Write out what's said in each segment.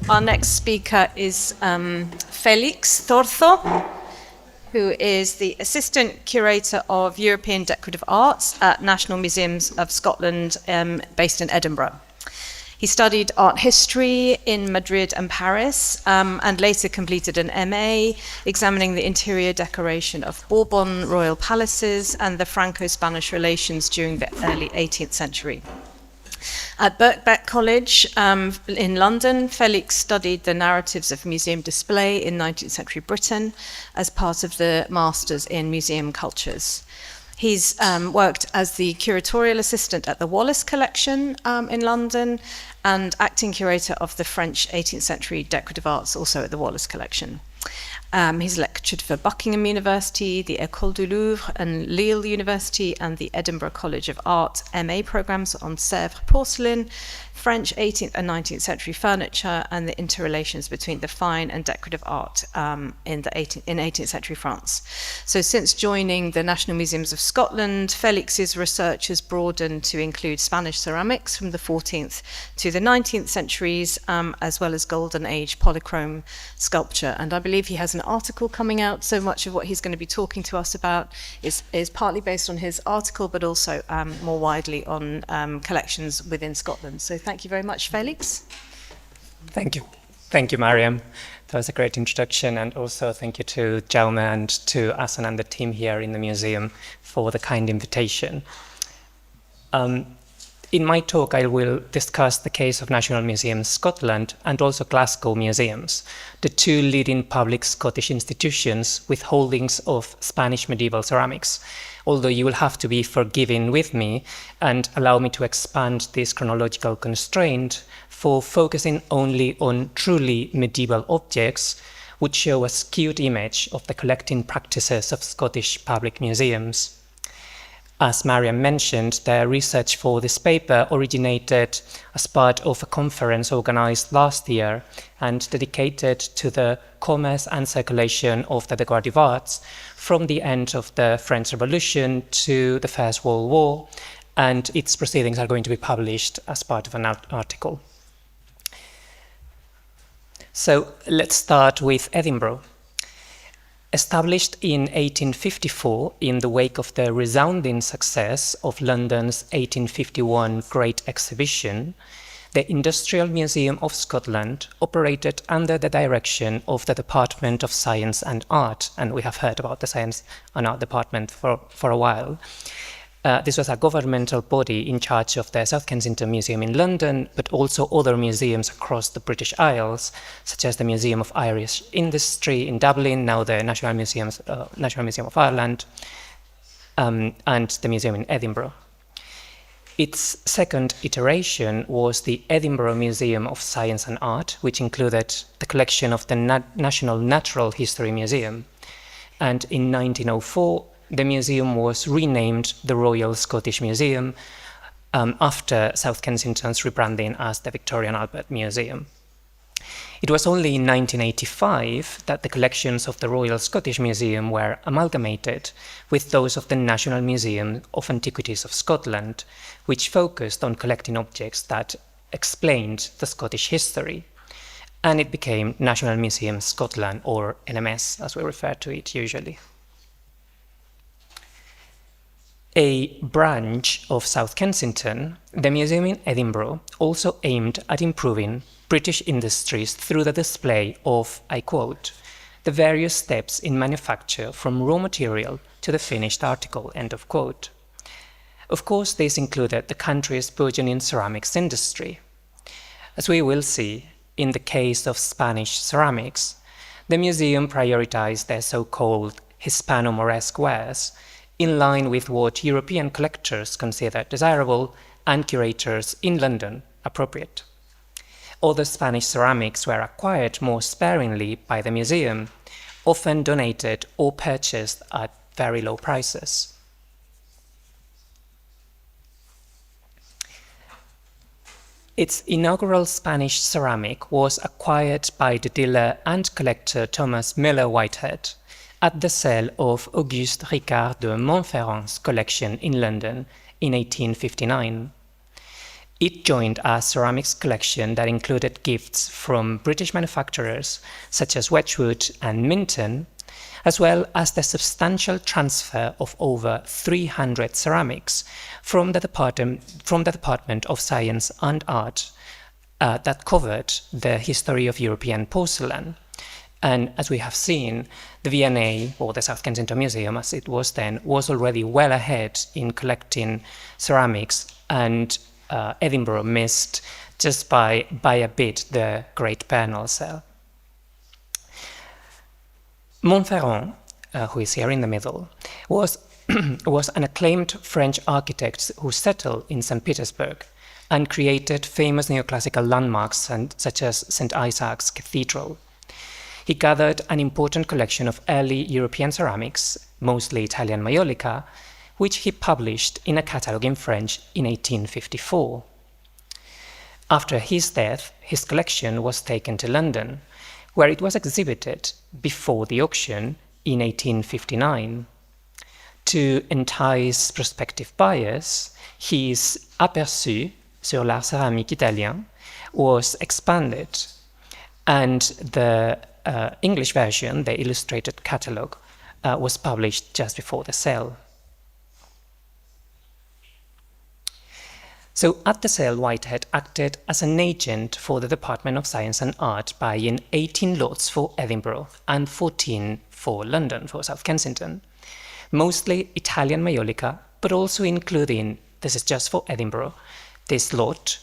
Our next speaker is Félix Zorzo, who is the Assistant Curator of European Decorative Arts at National Museums of Scotland, based in Edinburgh. He studied art history in Madrid and Paris, and later completed an MA examining the interior decoration of Bourbon royal palaces and the Franco-Spanish relations during the early 18th century. At Birkbeck College in London, Félix studied the narratives of museum display in 19th century Britain as part of the Masters in Museum Cultures. He's worked as the curatorial assistant at the Wallace Collection in London and acting curator of the French 18th century decorative arts, also at the Wallace Collection. He's lectured for Buckingham University, the École du Louvre and Lille University, and the Edinburgh College of Art MA programs on Sèvres porcelain, French 18th and 19th century furniture, and the interrelations between the fine and decorative art in 18th century France. So since joining the National Museums of Scotland, Félix's research has broadened to include Spanish ceramics from the 14th to the 19th centuries, as well as Golden Age polychrome sculpture. And I believe he has an article coming out, so much of what he's going to be talking to us about is partly based on his article, but also more widely on collections within Scotland. So thank you very much, Félix. Thank you. Thank you, Mariam. That was a great introduction, and also thank you to Jaume and to Asan and the team here in the museum for the kind invitation. In my talk, I will discuss the case of National Museums Scotland and also Glasgow Museums, the two leading public Scottish institutions with holdings of Spanish medieval ceramics, although you will have to be forgiving with me and allow me to expand this chronological constraint for focusing only on truly medieval objects, which show a skewed image of the collecting practices of Scottish public museums. As Mariam mentioned, the research for this paper originated as part of a conference organized last year and dedicated to the commerce and circulation of the decorative arts from the end of the French Revolution to the First World War, and its proceedings are going to be published as part of an article. So let's start with Edinburgh. Established in 1854 in the wake of the resounding success of London's 1851 Great Exhibition, the Industrial Museum of Scotland operated under the direction of the Department of Science and Art, and we have heard about the Science and Art Department for a while. This was a governmental body in charge of the South Kensington Museum in London, but also other museums across the British Isles, such as the Museum of Irish Industry in Dublin, now the National Museum of Ireland, and the museum in Edinburgh. Its second iteration was the Edinburgh Museum of Science and Art, which included the collection of the National Natural History Museum. And in 1904, the museum was renamed the Royal Scottish Museum after South Kensington's rebranding as the Victoria and Albert Museum. It was only in 1985 that the collections of the Royal Scottish Museum were amalgamated with those of the National Museum of Antiquities of Scotland, which focused on collecting objects that explained the Scottish history. And it became National Museums Scotland, or NMS as we refer to it usually. A branch of South Kensington, the museum in Edinburgh also aimed at improving British industries through the display of, I quote, the various steps in manufacture from raw material to the finished article, end of quote. Of course, this included the country's burgeoning ceramics industry. As we will see, in the case of Spanish ceramics, the museum prioritized their so-called Hispano-Moresque wares, in line with what European collectors considered desirable and curators in London appropriate. Other Spanish ceramics were acquired more sparingly by the museum, often donated or purchased at very low prices. Its inaugural Spanish ceramic was acquired by the dealer and collector Thomas Miller Whitehead at the sale of Auguste Ricard de Montferrand's collection in London in 1859. It joined a ceramics collection that included gifts from British manufacturers such as Wedgwood and Minton, as well as the substantial transfer of over 300 ceramics from the Department of Science and Art that covered the history of European porcelain. And as we have seen, the V&A, or the South Kensington Museum as it was then, was already well ahead in collecting ceramics, and Edinburgh missed just by a bit the Great Bernal Cell. Montferrand, who is here in the middle, was an acclaimed French architect who settled in St. Petersburg and created famous neoclassical landmarks such as St. Isaac's Cathedral. He gathered an important collection of early European ceramics, mostly Italian maiolica, which he published in a catalogue in French in 1854. After his death, his collection was taken to London, where it was exhibited before the auction in 1859. To entice prospective buyers, his aperçu sur l'art céramique italien was expanded, and the English version, the illustrated catalogue, was published just before the sale. So at the sale, Whitehead acted as an agent for the Department of Science and Art, buying 18 lots for Edinburgh and 14 for London, for South Kensington. Mostly Italian maiolica, but also including, this is just for Edinburgh, this lot,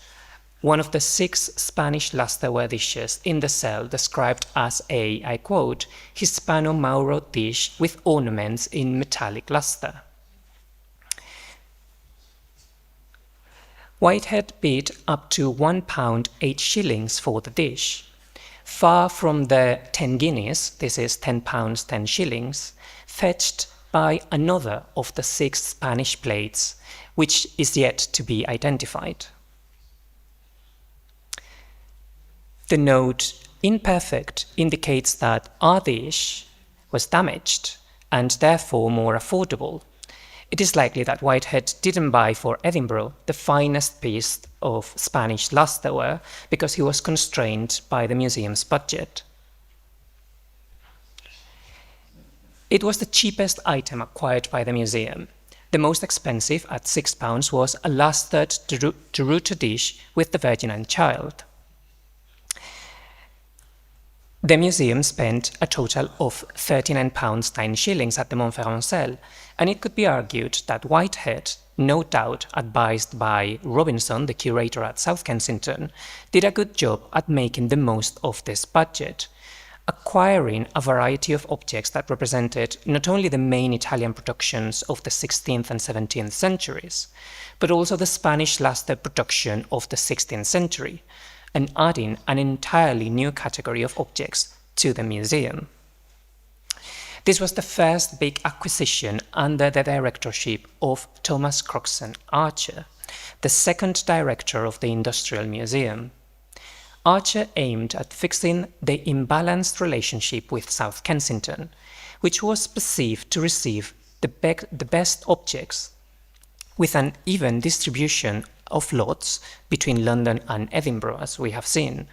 one of the 6 Spanish lusterware dishes in the cell described as a, I quote, Hispano-Mauro dish with ornaments in metallic luster. Whitehead bid up to £1 8 for the dish, far from the 10 guineas, this is £10 10 shillings, fetched by another of the 6 Spanish plates, which is yet to be identified. The note imperfect indicates that our dish was damaged and therefore more affordable. It is likely that Whitehead didn't buy for Edinburgh the finest piece of Spanish lusterware because he was constrained by the museum's budget. It was the cheapest item acquired by the museum. The most expensive, at £6, was a lustered Gerudo dish with the Virgin and Child. The museum spent a total of £39 9 shillings at the Montferrand sale, and it could be argued that Whitehead, no doubt advised by Robinson, the curator at South Kensington, did a good job at making the most of this budget, acquiring a variety of objects that represented not only the main Italian productions of the 16th and 17th centuries, but also the Spanish luster production of the 16th century, and adding an entirely new category of objects to the museum. This was the first big acquisition under the directorship of Thomas Croxon Archer, the second director of the Industrial Museum. Archer aimed at fixing the imbalanced relationship with South Kensington, which was perceived to receive the best objects, with an even distribution of lots between London and Edinburgh, as we have seen.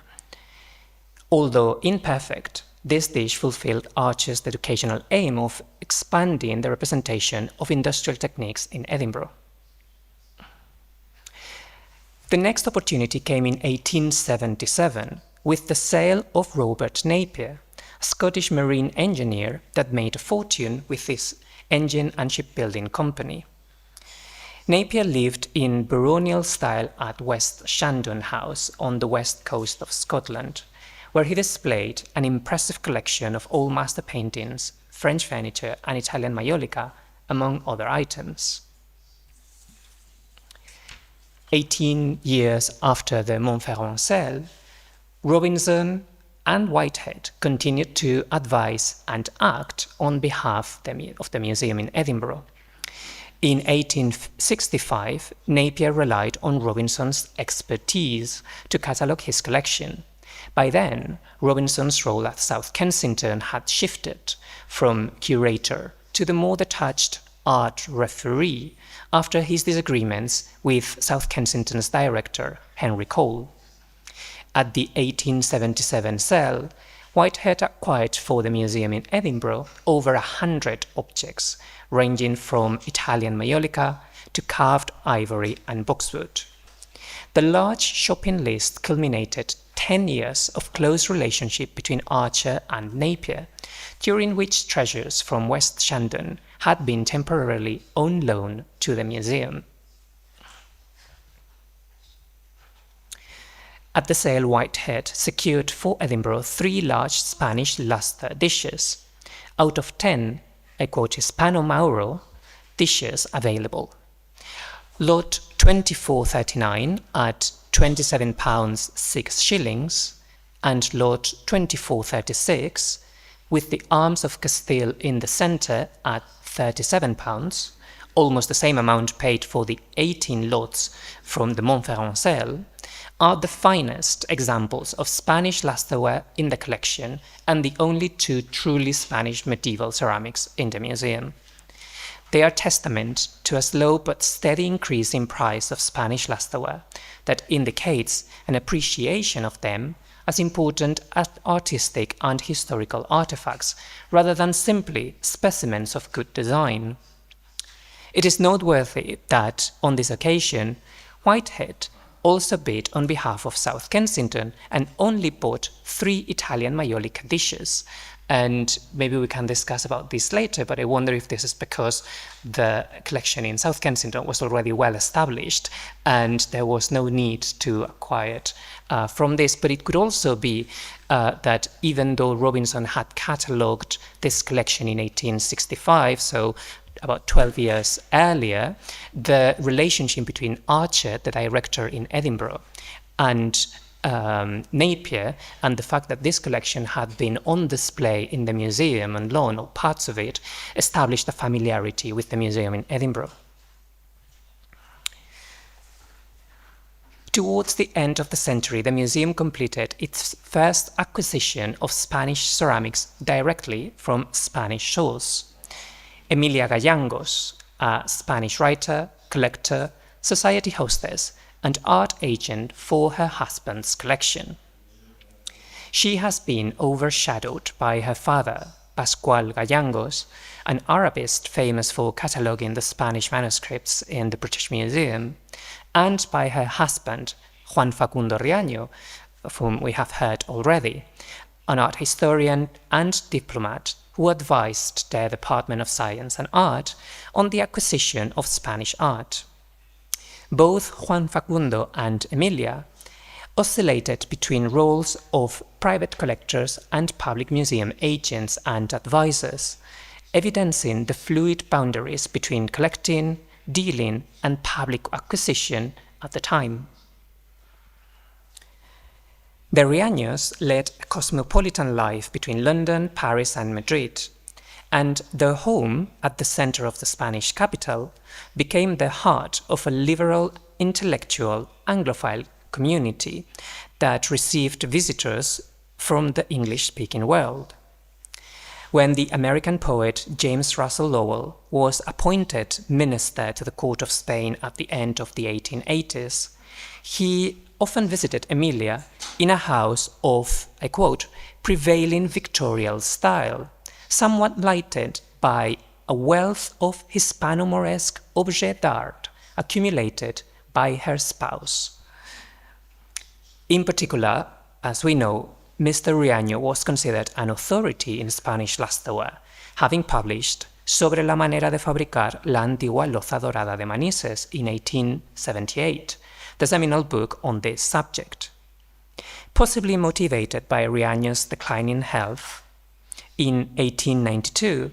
Although imperfect, this dish fulfilled Archer's educational aim of expanding the representation of industrial techniques in Edinburgh. The next opportunity came in 1877 with the sale of Robert Napier, a Scottish marine engineer that made a fortune with his engine and shipbuilding company. Napier lived in baronial style at West Shandon House on the west coast of Scotland, where he displayed an impressive collection of old master paintings, French furniture and Italian maiolica, among other items. 18 years after the Montferrand sale, Robinson and Whitehead continued to advise and act on behalf of the museum in Edinburgh. In 1865, Napier relied on Robinson's expertise to catalogue his collection. By then, Robinson's role at South Kensington had shifted from curator to the more detached art referee after his disagreements with South Kensington's director, Henry Cole. At the 1877 sale, Whitehead acquired for the museum in Edinburgh over 100 objects, ranging from Italian maiolica to carved ivory and boxwood. The large shopping list culminated 10 years of close relationship between Archer and Napier, during which treasures from West Shandon had been temporarily on loan to the museum. At the sale, Whitehead secured for Edinburgh 3 large Spanish lustre dishes, out of 10, I quote, Hispano-Mauro dishes available. Lot 2439 at £27 6 shillings, and lot 2436, with the arms of Castile in the centre at £37, almost the same amount paid for the 18 lots from the Montferrand sale, are the finest examples of Spanish lustreware in the collection and the only 2 truly Spanish medieval ceramics in the museum. They are testament to a slow but steady increase in price of Spanish lustreware that indicates an appreciation of them as important as artistic and historical artifacts, rather than simply specimens of good design. It is noteworthy that, on this occasion, Whitehead also bid on behalf of South Kensington and only bought 3 Italian maiolica dishes. And maybe we can discuss about this later, but I wonder if this is because the collection in South Kensington was already well established and there was no need to acquire it from this. But it could also be that even though Robinson had catalogued this collection in 1865, so about 12 years earlier, the relationship between Archer, the director in Edinburgh, and Napier, and the fact that this collection had been on display in the museum and loan, or parts of it, established a familiarity with the museum in Edinburgh. Towards the end of the century, the museum completed its first acquisition of Spanish ceramics directly from Spanish source. Emilia Gallangos, a Spanish writer, collector, society hostess, and art agent for her husband's collection. She has been overshadowed by her father, Pascual Gallangos, an Arabist famous for cataloguing the Spanish manuscripts in the British Museum, and by her husband, Juan Facundo Riaño, of whom we have heard already, an art historian and diplomat who advised the Department of Science and Art on the acquisition of Spanish art. Both Juan Facundo and Emilia oscillated between roles of private collectors and public museum agents and advisors, evidencing the fluid boundaries between collecting, dealing, and public acquisition at the time. The Riaños led a cosmopolitan life between London, Paris, and Madrid, and their home at the center of the Spanish capital became the heart of a liberal, intellectual, Anglophile community that received visitors from the English-speaking world. When the American poet James Russell Lowell was appointed minister to the court of Spain at the end of the 1880s, he often visited Emilia in a house of, I quote, prevailing Victorian style, somewhat lighted by a wealth of Hispano-Moresque objets d'art accumulated by her spouse. In particular, as we know, Mr. Riaño was considered an authority in Spanish lustreware, having published Sobre la manera de fabricar la antigua loza dorada de Manises in 1878, the seminal book on this subject. Possibly motivated by Riaño's declining health, in 1892,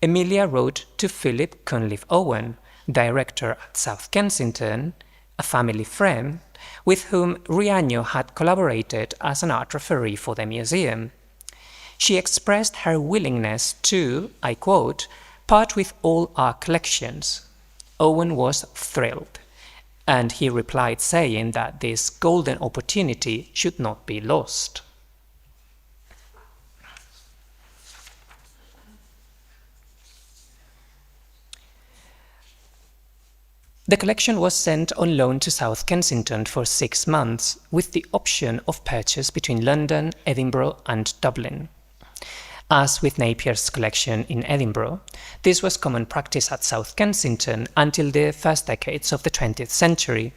Emilia wrote to Philip Cunliffe Owen, director at South Kensington, a family friend, with whom Riaño had collaborated as an art referee for the museum. She expressed her willingness to, I quote, part with all our collections. Owen was thrilled, and he replied saying that this golden opportunity should not be lost. The collection was sent on loan to South Kensington for 6 months, with the option of purchase between London, Edinburgh and Dublin. As with Napier's collection in Edinburgh, this was common practice at South Kensington until the first decades of the 20th century,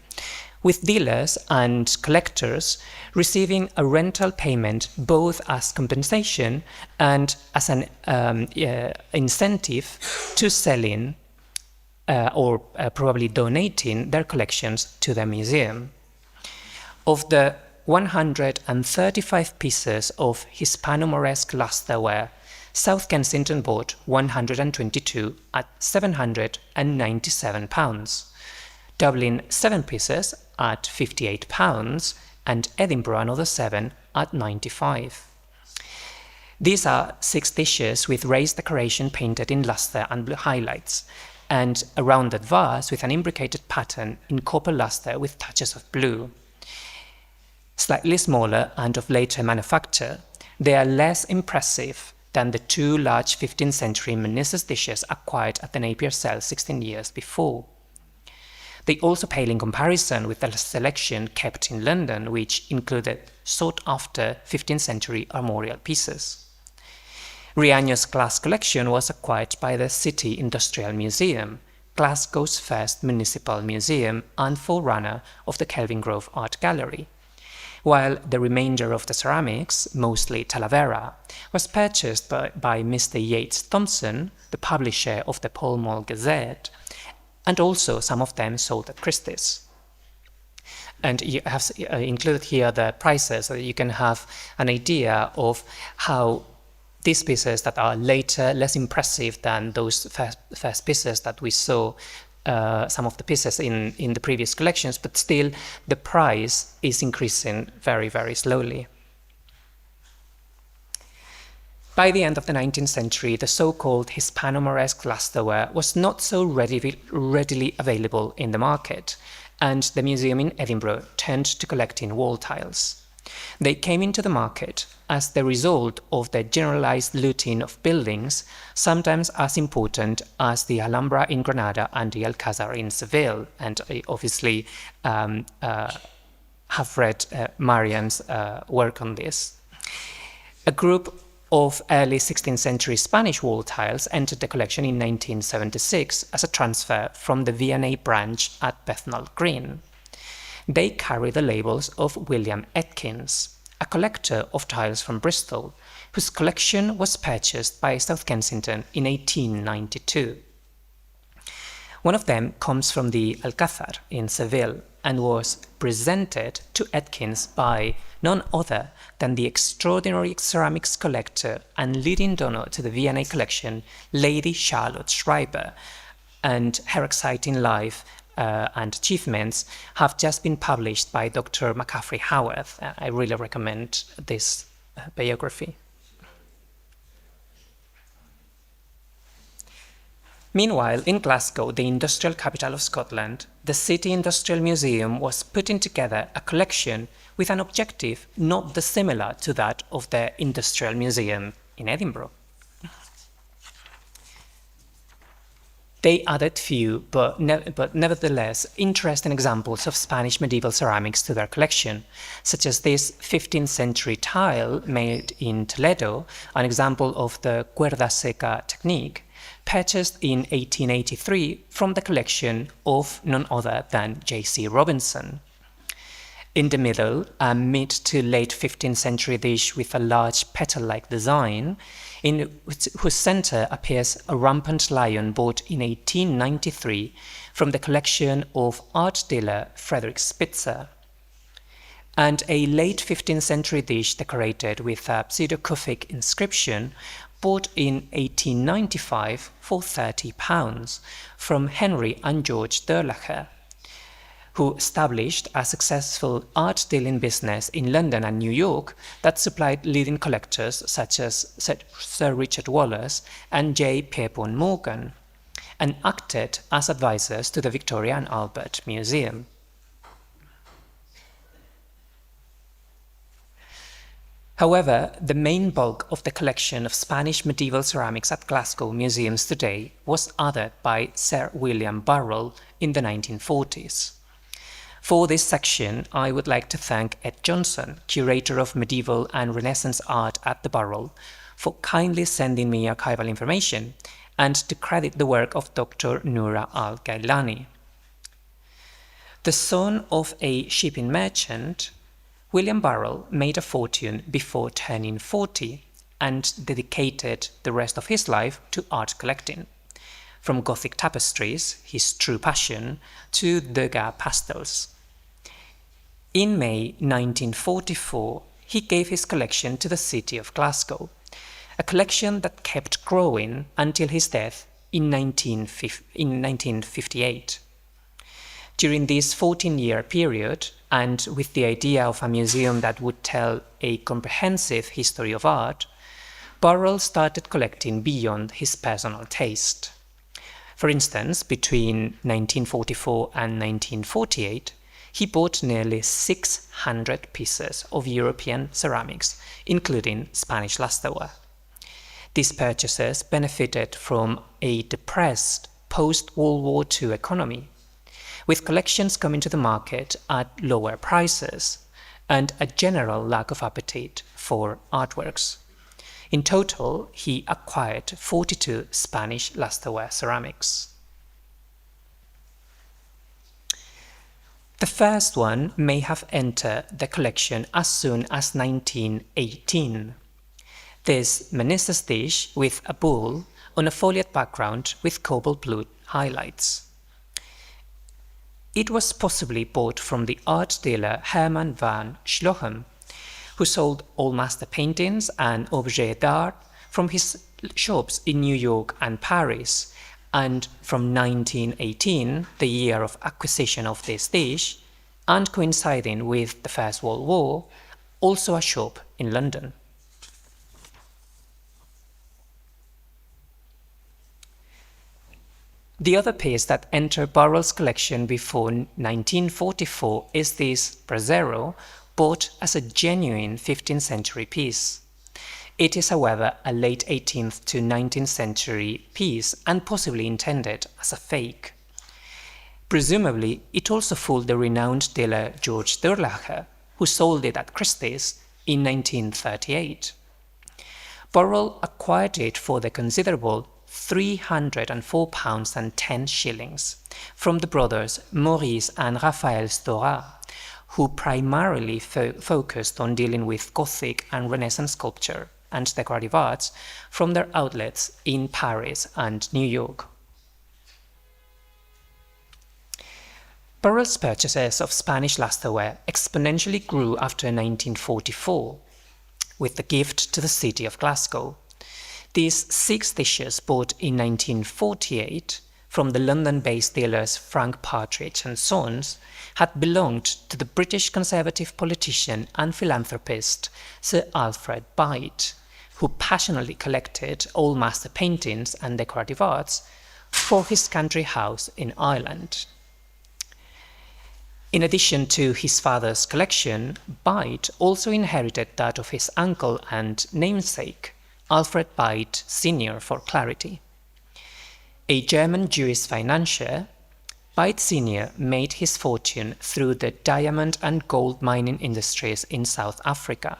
with dealers and collectors receiving a rental payment both as compensation and as an incentive to selling or probably donating their collections to the museum. Of the 135 pieces of Hispano-Moresque lusterware, South Kensington bought 122 at £797, Dublin 7 pieces at £58, and Edinburgh another 7 at £95. These are 6 dishes with raised decoration painted in luster and blue highlights, and a rounded vase with an imbricated pattern in copper luster with touches of blue. Slightly smaller and of later manufacture, they are less impressive than the 2 large 15th century Menissus dishes acquired at the Napier sale 16 years before. They also pale in comparison with the selection kept in London, which included sought-after 15th century armorial pieces. Riaño's glass collection was acquired by the City Industrial Museum, Glasgow's first municipal museum and forerunner of the Kelvingrove Art Gallery, while the remainder of the ceramics, mostly Talavera, was purchased by Mr. Yates Thompson, the publisher of the Pall Mall Gazette, and also some of them sold at Christie's. And you have included here the prices so that you can have an idea of how these pieces that are later less impressive than those first pieces that we saw, some of the pieces in the previous collections, but still the price is increasing very, very slowly. By the end of the 19th century, the so-called Hispano-Moresque lusterware was not so readily available in the market, and the museum in Edinburgh turned to collecting wall tiles. They came into the market as the result of the generalized looting of buildings, sometimes as important as the Alhambra in Granada and the Alcázar in Seville, and I obviously have read Marian's work on this. A group of early 16th century Spanish wall tiles entered the collection in 1976 as a transfer from the V&A branch at Bethnal Green. They carry the labels of William Atkins, a collector of tiles from Bristol, whose collection was purchased by South Kensington in 1892. One of them comes from the Alcázar in Seville and was presented to Atkins by none other than the extraordinary ceramics collector and leading donor to the V&A collection, Lady Charlotte Schreiber, and her exciting life and achievements have just been published by Dr. McCaffrey Howarth. I really recommend this biography. Meanwhile, in Glasgow, the industrial capital of Scotland, the City Industrial Museum was putting together a collection with an objective not dissimilar to that of the Industrial Museum in Edinburgh. They added few, but nevertheless interesting examples of Spanish medieval ceramics to their collection, such as this 15th century tile made in Toledo, an example of the cuerda seca technique, purchased in 1883 from the collection of none other than J.C. Robinson. In the middle, a mid to late 15th century dish with a large petal-like design, in whose center appears a rampant lion bought in 1893 from the collection of art dealer Frederick Spitzer, and a late 15th century dish decorated with a pseudo-Kufic inscription bought in 1895 for £30 from Henry and George Derlacher, who established a successful art dealing business in London and New York that supplied leading collectors such as Sir Richard Wallace and J. Pierpont Morgan, and acted as advisors to the Victoria and Albert Museum. However, the main bulk of the collection of Spanish medieval ceramics at Glasgow museums today was authored by Sir William Burrell in the 1940s. For this section, I would like to thank Ed Johnson, curator of medieval and Renaissance art at the Burrell, for kindly sending me archival information, and to credit the work of Dr. Noura Al-Gailani. The son of a shipping merchant, William Burrell made a fortune before turning 40 and dedicated the rest of his life to art collecting, from Gothic tapestries, his true passion, to Degas pastels. In May 1944, he gave his collection to the city of Glasgow, a collection that kept growing until his death in 1958. During this 14-year period, and with the idea of a museum that would tell a comprehensive history of art, Burrell started collecting beyond his personal taste. For instance, between 1944 and 1948, he bought nearly 600 pieces of European ceramics, including Spanish lustre. These purchases benefited from a depressed post-World War II economy, with collections coming to the market at lower prices and a general lack of appetite for artworks. In total, he acquired 42 Spanish lustreware ceramics. The first one may have entered the collection as soon as 1918. This Meneses dish with a bull on a foliate background with cobalt blue highlights. It was possibly bought from the art dealer Herman van Schlochem, who sold all master paintings and objets d'art from his shops in New York and Paris, and from 1918, the year of acquisition of this dish, and coinciding with the First World War, also a shop in London. The other piece that entered Burrell's collection before 1944 is this brasero, bought as a genuine 15th century piece. It is, however, a late 18th to 19th century piece and possibly intended as a fake. Presumably, it also fooled the renowned dealer George Durlacher, who sold it at Christie's in 1938. Burrell acquired it for the considerable £304.10 from the brothers Maurice and Raphael Storat, who primarily focused on dealing with Gothic and Renaissance sculpture and decorative arts from their outlets in Paris and New York. Burrell's purchases of Spanish lustreware exponentially grew after 1944, with the gift to the city of Glasgow. These 6 dishes bought in 1948 from the London-based dealers Frank Partridge and Sons had belonged to the British Conservative politician and philanthropist Sir Alfred Beit, who passionately collected old master paintings and decorative arts for his country house in Ireland. In addition to his father's collection, Beit also inherited that of his uncle and namesake, Alfred Beit Sr. for clarity. A German Jewish financier, Beit Sr. made his fortune through the diamond and gold mining industries in South Africa.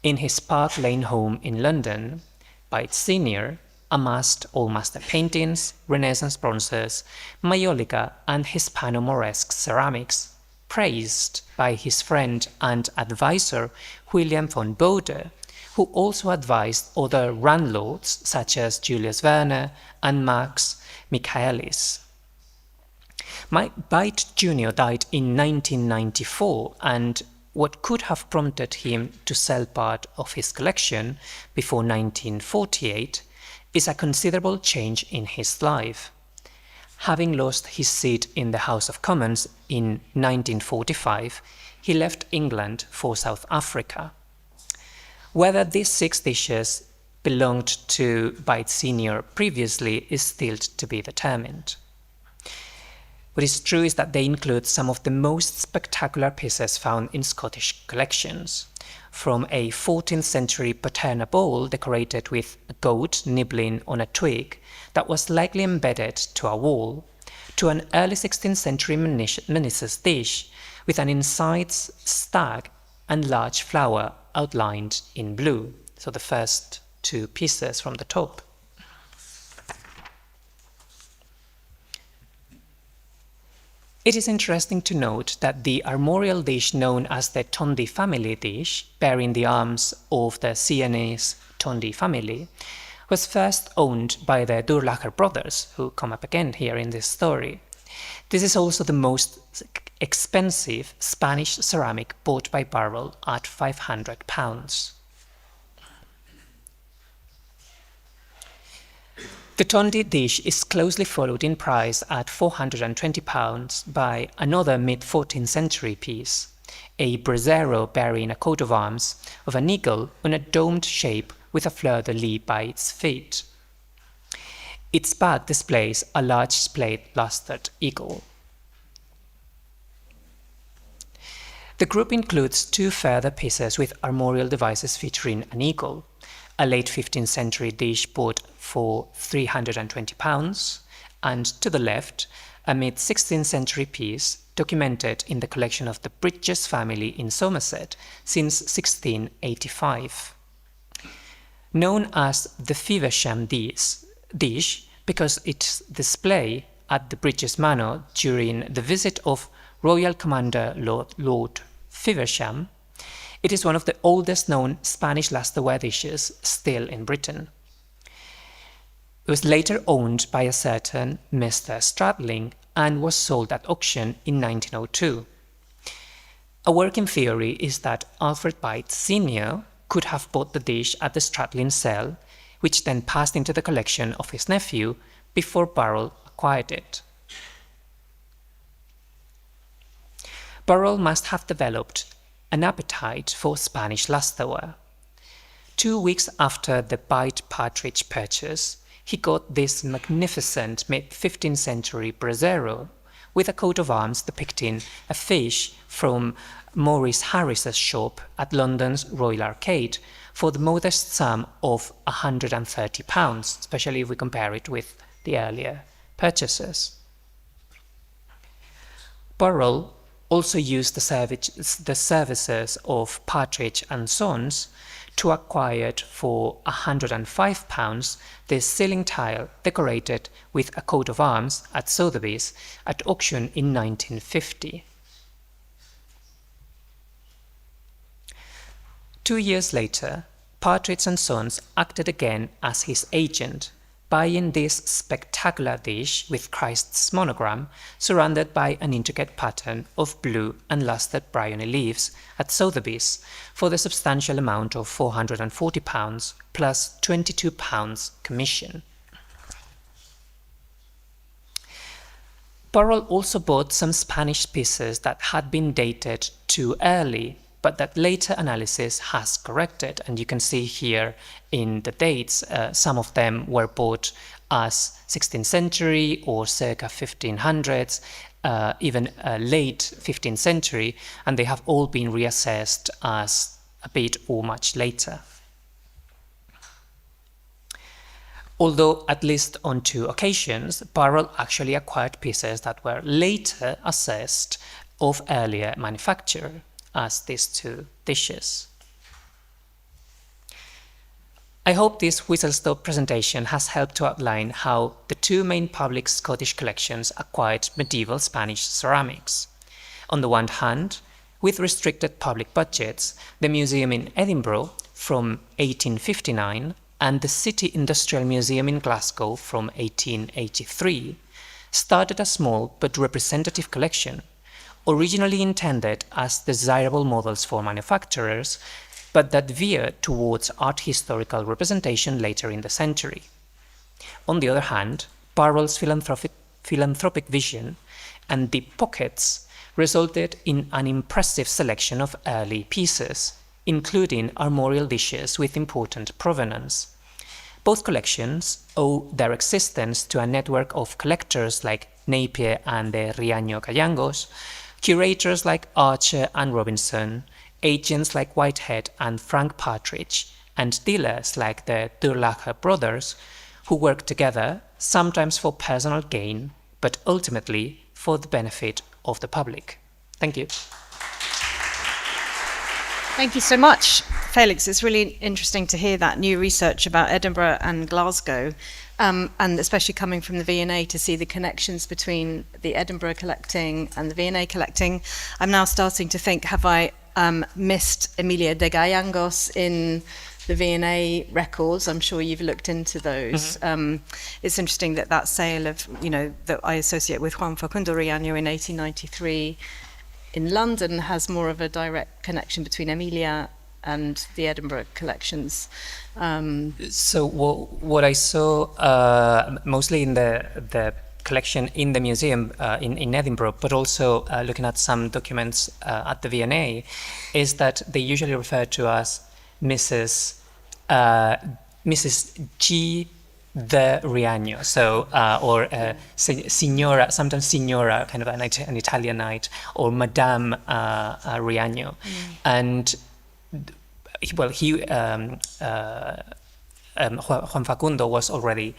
In his Park Lane home in London, Beit Sr. amassed old master paintings, Renaissance bronzes, Maiolica and Hispano-Moresque ceramics, praised by his friend and advisor William von Bode, who also advised other landlords such as Julius Werner and Max Michaelis. Beit Jr. died in 1994, and what could have prompted him to sell part of his collection before 1948 is a considerable change in his life. Having lost his seat in the House of Commons in 1945, he left England for South Africa. Whether these 6 dishes belonged to Beit Sr. previously is still to be determined. What is true is that they include some of the most spectacular pieces found in Scottish collections, from a 14th century paterna bowl decorated with a goat nibbling on a twig that was likely embedded to a wall, to an early 16th century Menissus dish with an inside stag and large flower outlined in blue. So the first two pieces from the top. It is interesting to note that the armorial dish known as the Tondi family dish, bearing the arms of the Sienese Tondi family, was first owned by the Durlacher brothers, who come up again here in this story. This is also the most expensive Spanish ceramic bought by Barrel at £500. The Tondi dish is closely followed in price at £420 by another mid-14th century piece, a brasero bearing a coat of arms of an eagle on a domed shape with a fleur-de-lis by its feet. Its back displays a large splayed-lusted eagle. The group includes two further pieces with armorial devices featuring an eagle, a late 15th century dish bought for £320, and to the left, a mid-16th century piece documented in the collection of the Bridges family in Somerset since 1685. Known as the Feversham dish because its display at the Bridges Manor during the visit of Royal Commander Lord Feversham, it is one of the oldest known Spanish lustre dishes still in Britain. It was later owned by a certain Mr. Stradling and was sold at auction in 1902. A working theory is that Alfred Byte Sr. could have bought the dish at the Stradling sale, which then passed into the collection of his nephew before Barrel acquired it. Barrel must have developed an appetite for Spanish lustreware. 2 weeks after the Byte Partridge purchase, he got this magnificent mid-15th century brasero with a coat of arms depicting a fish from Maurice Harris's shop at London's Royal Arcade for the modest sum of £130, especially if we compare it with the earlier purchases. Burrell also used the services of Partridge and Sons to acquire for £105 this ceiling tile decorated with a coat of arms at Sotheby's at auction in 1950. 2 years later, Partridge and Sons acted again as his agent, buying this spectacular dish with Christ's monogram surrounded by an intricate pattern of blue and lustered bryony leaves at Sotheby's for the substantial amount of £440 plus £22 commission. Burrell also bought some Spanish pieces that had been dated too early, but that later analysis has corrected, and you can see here in the dates, some of them were bought as 16th century or circa 1500s, even late 15th century, and they have all been reassessed as a bit or much later. Although at least on 2 occasions, Burrell actually acquired pieces that were later assessed of earlier manufacture, as these 2 dishes. I hope this whistle-stop presentation has helped to outline how the 2 main public Scottish collections acquired medieval Spanish ceramics. On the one hand, with restricted public budgets, the museum in Edinburgh from 1859 and the City Industrial Museum in Glasgow from 1883 started a small but representative collection, originally intended as desirable models for manufacturers, but that veered towards art historical representation later in the century. On the other hand, Burrell's philanthropic vision and deep pockets resulted in an impressive selection of early pieces, including armorial dishes with important provenance. Both collections owe their existence to a network of collectors like Napier and the Riaño Callangos, curators like Archer and Robinson, agents like Whitehead and Frank Partridge, and dealers like the Durlacher brothers, who worked together, sometimes for personal gain, but ultimately for the benefit of the public. Thank you. Thank you so much, Felix. It's really interesting to hear that new research about Edinburgh and Glasgow, and especially coming from the V&A to see the connections between the Edinburgh collecting and the V&A collecting. I'm now starting to think, have I missed Emilia de Gallangos in the V&A records? I'm sure you've looked into those. It's interesting that that sale of, that I associate with Juan Facundo Riaño in 1893 in London has more of a direct connection between Emilia and the Edinburgh collections. So what I saw mostly in the collection in the museum in Edinburgh, but also looking at some documents at the V&A, is that they usually refer to as Mrs. G. the Riaño, so or Signora, sometimes Signora, kind of an Italianite, or Madame Riaño, and well, Juan Facundo was already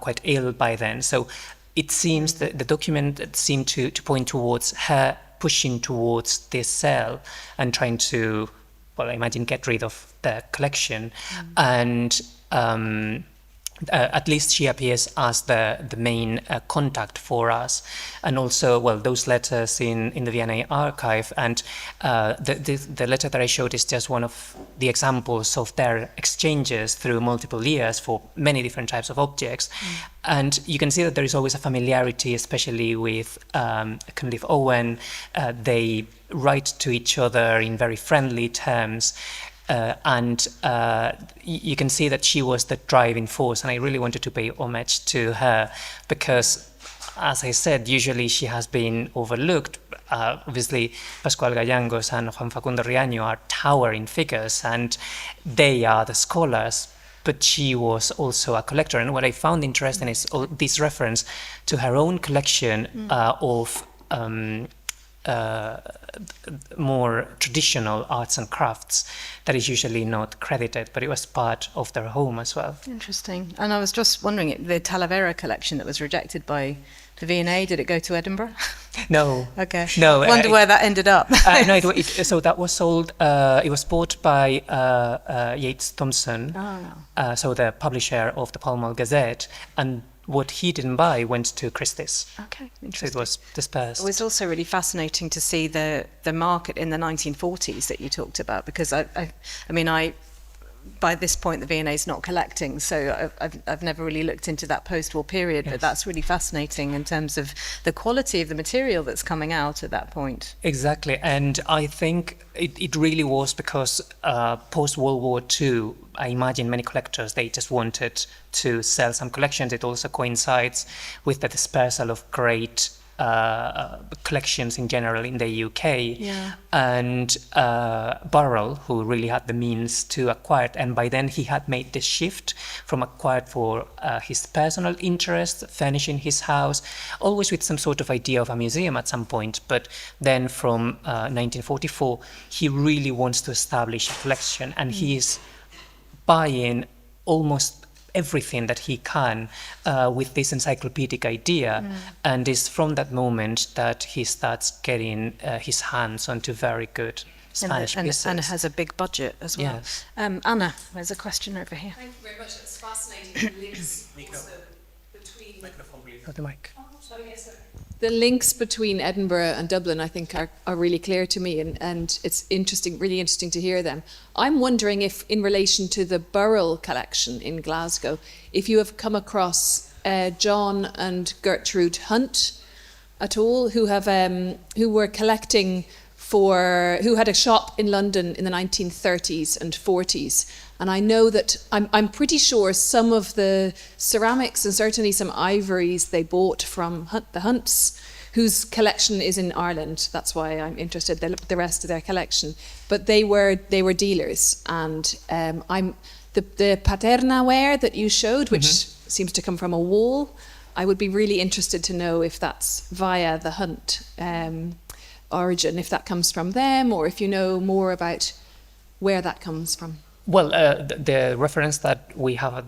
quite ill by then, so it seems that the document seemed to point towards her pushing towards this sale and trying to, well, I imagine, get rid of the collection, and at least she appears as the main contact for us. And also, well, those letters in the V&A archive, and the letter that I showed is just one of the examples of their exchanges through multiple years for many different types of objects. And you can see that there is always a familiarity, especially with Cunliffe Owen. They write to each other in very friendly terms. And you can see that she was the driving force, and I really wanted to pay homage to her because, as I said, usually she has been overlooked. Obviously, Pascual Gallangos and Juan Facundo Riaño are towering figures, and they are the scholars, but she was also a collector. And what I found interesting is this reference to her own collection of more traditional arts and crafts that is usually not credited, but it was part of their home as well. Interesting. And I was just wondering, the Talavera collection that was rejected by the V&A, did it go to Edinburgh? No. Okay. No. I wonder where that ended up. No, so that was sold, it was bought by Yates Thompson, so the publisher of the Pall Mall Gazette, and what he didn't buy went to Christie's. Okay, interesting. So it was dispersed. It was also really fascinating to see the market in the 1940s that you talked about, because I mean, by this point the V&A is not collecting, so I've never really looked into that post-war period, yes. But that's really fascinating in terms of the quality of the material that's coming out at that point. Exactly, and I think it really was because post-World War II, I imagine many collectors, they just wanted to sell some collections. It also coincides with the dispersal of great collections in general in the UK, and Burrell, who really had the means to acquire it, and by then he had made the shift from acquired for his personal interest, furnishing his house, always with some sort of idea of a museum at some point, but then from 1944 he really wants to establish a collection, and he is buying almost everything that he can with this encyclopedic idea, and it's from that moment that he starts getting his hands onto very good Spanish pieces. And has a big budget as well. Yes. Anna, there's a question over here. Thank you very much. It's fascinating. The links between... The mic. The links between Edinburgh and Dublin, I think, are really clear to me, and it's interesting, really interesting to hear them. I'm wondering if, in relation to the Burrell collection in Glasgow, if you have come across John and Gertrude Hunt at all, who were collecting who had a shop in London in the 1930s and 40s. And I know that I'm pretty sure some of the ceramics and certainly some ivories they bought from the Hunts, whose collection is in Ireland. That's why I'm interested the rest of their collection. But they were dealers, and the paterna ware that you showed, which seems to come from a wall, I would be really interested to know if that's via the Hunt origin, if that comes from them, or if you know more about where that comes from. Well, the reference that we have at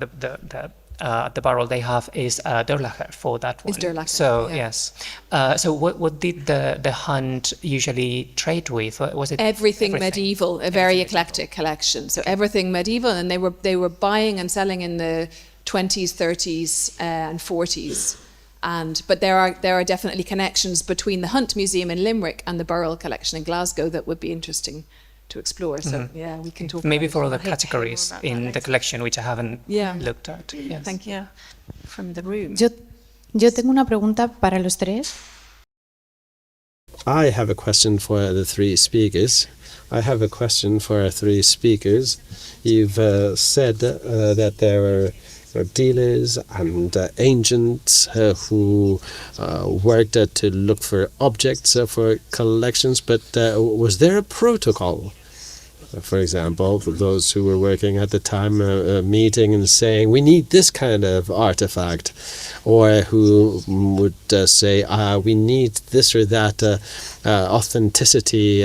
the barrel they have is Durlacher for that one. Is Durlacher, So yeah. yes. So what did the hunt usually trade with? Was it Everything medieval, a very eclectic collection. So everything medieval, and they were buying and selling in the 20s, 30s, and 40s. But there are definitely connections between the Hunt Museum in Limerick and the Burrell collection in Glasgow that would be interesting to explore. So yeah, we can talk maybe about for it. other categories in the collection which I haven't looked at. Yes. Thank you. Yeah, from the room. Yo tengo una pregunta para los tres. I have a question for the three speakers. You've said that there were dealers and agents who worked to look for objects for collections, but was there a protocol? For example, for those who were working at the time, meeting and saying, we need this kind of artifact, or who would say, we need this or that authenticity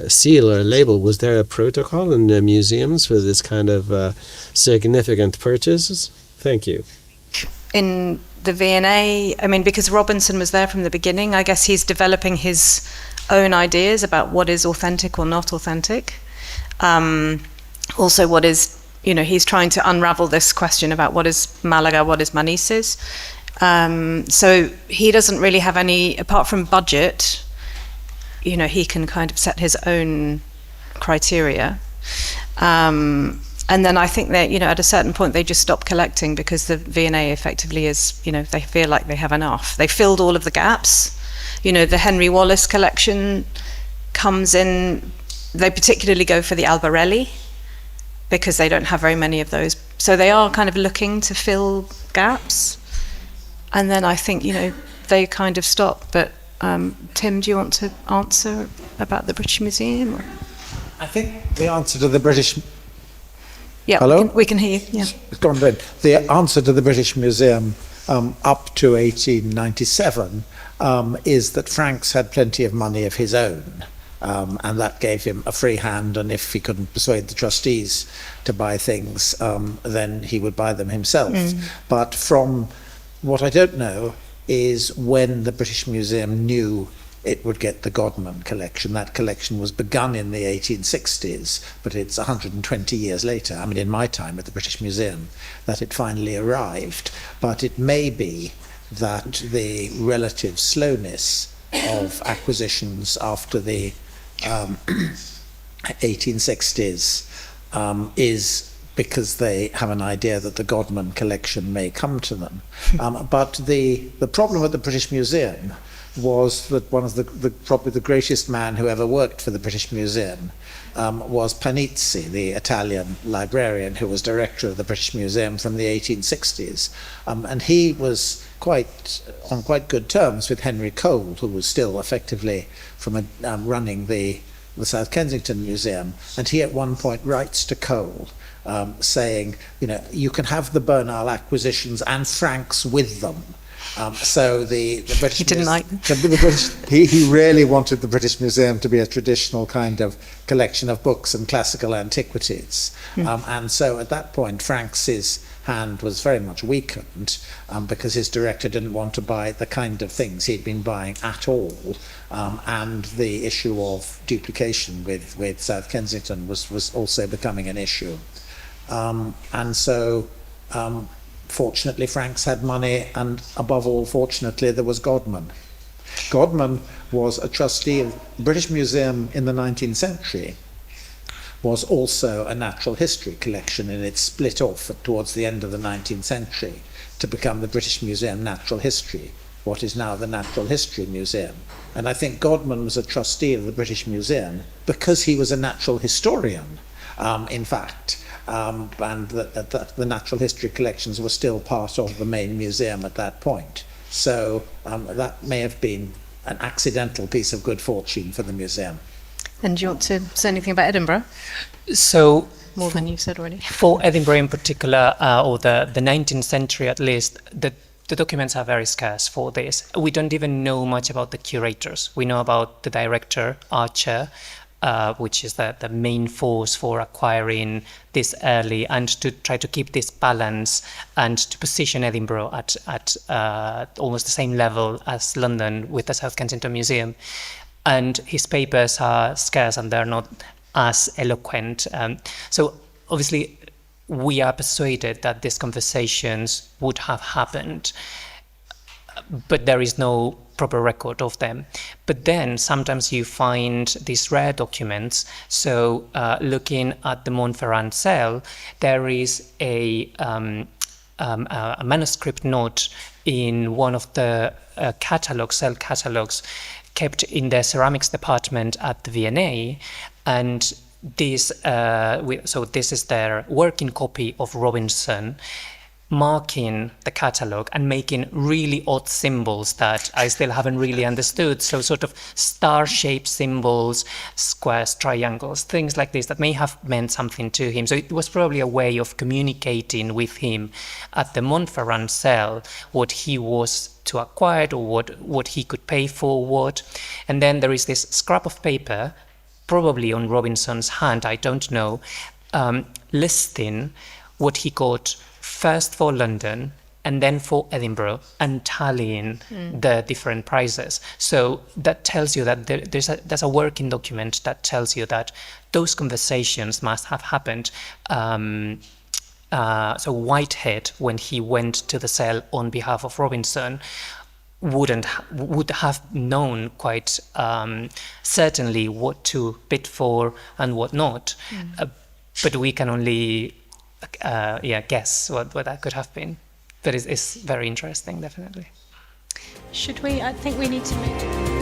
seal or label. Was there a protocol in the museums for this kind of significant purchases? Thank you. In the V&A, I mean, because Robinson was there from the beginning, I guess he's developing his own ideas about what is authentic or not authentic. Also, what is, he's trying to unravel this question about what is Malaga, what is Manises. So he doesn't really have any, apart from budget, he can kind of set his own criteria. And then I think that, at a certain point, they just stop collecting because the V&A effectively is, they feel like they have enough. They filled all of the gaps. The Henry Wallace collection comes in. They particularly go for the Albarelli because they don't have very many of those. So they are kind of looking to fill gaps. And then I think, they kind of stop. But Tim, do you want to answer about the British Museum? Or? I think the answer to the British... Yeah, Hello? we can hear you. Yeah. It's gone then. The answer to the British Museum up to 1897 is that Franks had plenty of money of his own. And that gave him a free hand, and if he couldn't persuade the trustees to buy things, then he would buy them himself. But from what I don't know is when the British Museum knew it would get the Godman collection. That collection was begun in the 1860s, but it's 120 years later, I mean in my time at the British Museum, that it finally arrived. But it may be that the relative slowness of acquisitions after the 1860s is because they have an idea that the Godman collection may come to them. But the problem at the British Museum was that one of probably the greatest man who ever worked for the British Museum was Panizzi, the Italian librarian who was director of the British Museum from the 1860s. And he was on quite good terms with Henry Cole, who was still effectively running the South Kensington Museum. And he at one point writes to Cole saying, you can have the Bernal acquisitions and Franks with them. So the British He didn't like them. He really wanted the British Museum to be a traditional kind of collection of books and classical antiquities. And so at that point, Franks's hand was very much weakened because his director didn't want to buy the kind of things he'd been buying at all. And the issue of duplication with South Kensington was also becoming an issue. And so fortunately, Franks had money, and above all, fortunately, there was Godman. Godman was a trustee of the British Museum in the 19th century, was also a natural history collection, and it split off towards the end of the 19th century to become the British Museum Natural History, what is now the Natural History Museum. And I think Godman was a trustee of the British Museum because he was a natural historian, in fact. And that the natural history collections were still part of the main museum at that point. So that may have been an accidental piece of good fortune for the museum. And do you want to say anything about Edinburgh? So More than you've said already. for Edinburgh in particular, or the 19th century at least, the the documents are very scarce for this. We don't even know much about the curators. We know about the director, Archer, which is the main force for acquiring this early and to try to keep this balance and to position Edinburgh at almost the same level as London with the South Kensington Museum. And his papers are scarce and they're not as eloquent. So obviously we are persuaded that these conversations would have happened, but there is no proper record of them. But then sometimes you find these rare documents. So looking at the Montferrand cell, there is a manuscript note in one of the cell catalogs kept in the ceramics department at the V&A, and this this is their working copy of Robinson, marking the catalogue and making really odd symbols that I still haven't really understood. So sort of star-shaped symbols, squares, triangles, things like this that may have meant something to him. So it was probably a way of communicating with him at the Montferrand cell what he was to acquire or what he could pay for what. And then there is this scrap of paper, probably on Robinson's hand, I don't know, listing what he got first for London and then for Edinburgh and tallying the different prices. So that tells you that there's a working document that tells you that those conversations must have happened. So Whitehead, when he went to the cell on behalf of Robinson, would have known quite certainly what to bid for and what not. But we can only guess what that could have been. But it's very interesting, definitely. Should we? I think we need to move.